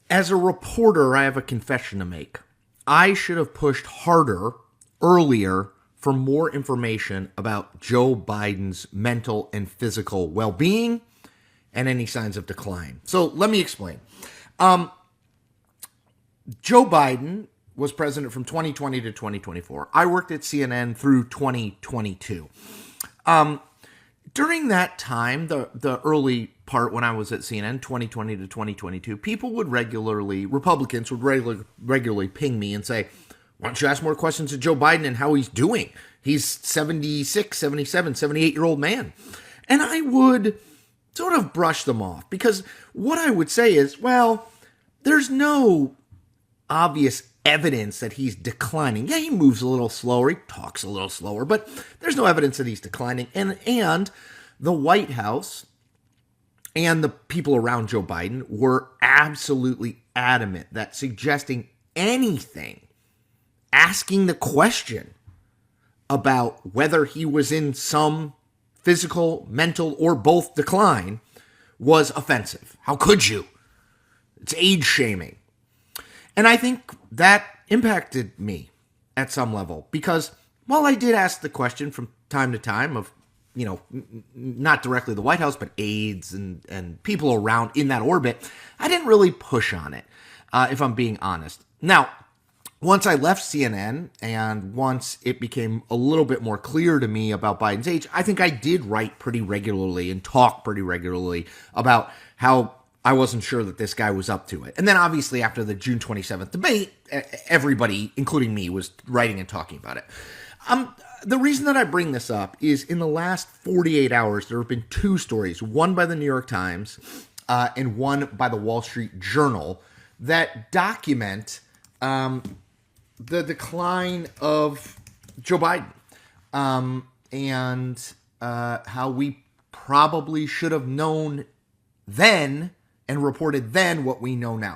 As a reporter, I have a confession to make. I should have pushed harder earlier for more information about Joe Biden's mental and physical well-being and any signs of decline. So let me explain. Joe Biden was president from 2020 to 2024. I worked at CNN through 2022. During that time, the early part when I was at CNN, 2020 to 2022, Republicans would regularly ping me and say, why don't you ask more questions to Joe Biden and how he's doing? He's 76, 77, 78-year-old man. And I would sort of brush them off because what I would say is, well, there's no obvious evidence that he's declining. Yeah, he moves a little slower, he talks a little slower, but there's no evidence that he's declining. And the White House and the people around Joe Biden were absolutely adamant that suggesting anything, asking the question about whether he was in some physical, mental, or both decline was offensive. How could you? It's age shaming. And I think that impacted me at some level because while I did ask the question from time to time of, not directly the White House, but aides and people around in that orbit, I didn't really push on it, if I'm being honest. Now, once I left CNN and once it became a little bit more clear to me about Biden's age, I think I did write pretty regularly and talk pretty regularly about how I wasn't sure that this guy was up to it. And then obviously after the June 27th debate, everybody, including me, was writing and talking about it. The reason that I bring this up is in the last 48 hours, there have been two stories, one by the New York Times and one by the Wall Street Journal, that document the decline of Joe Biden and how we probably should have known then and reported then what we know now.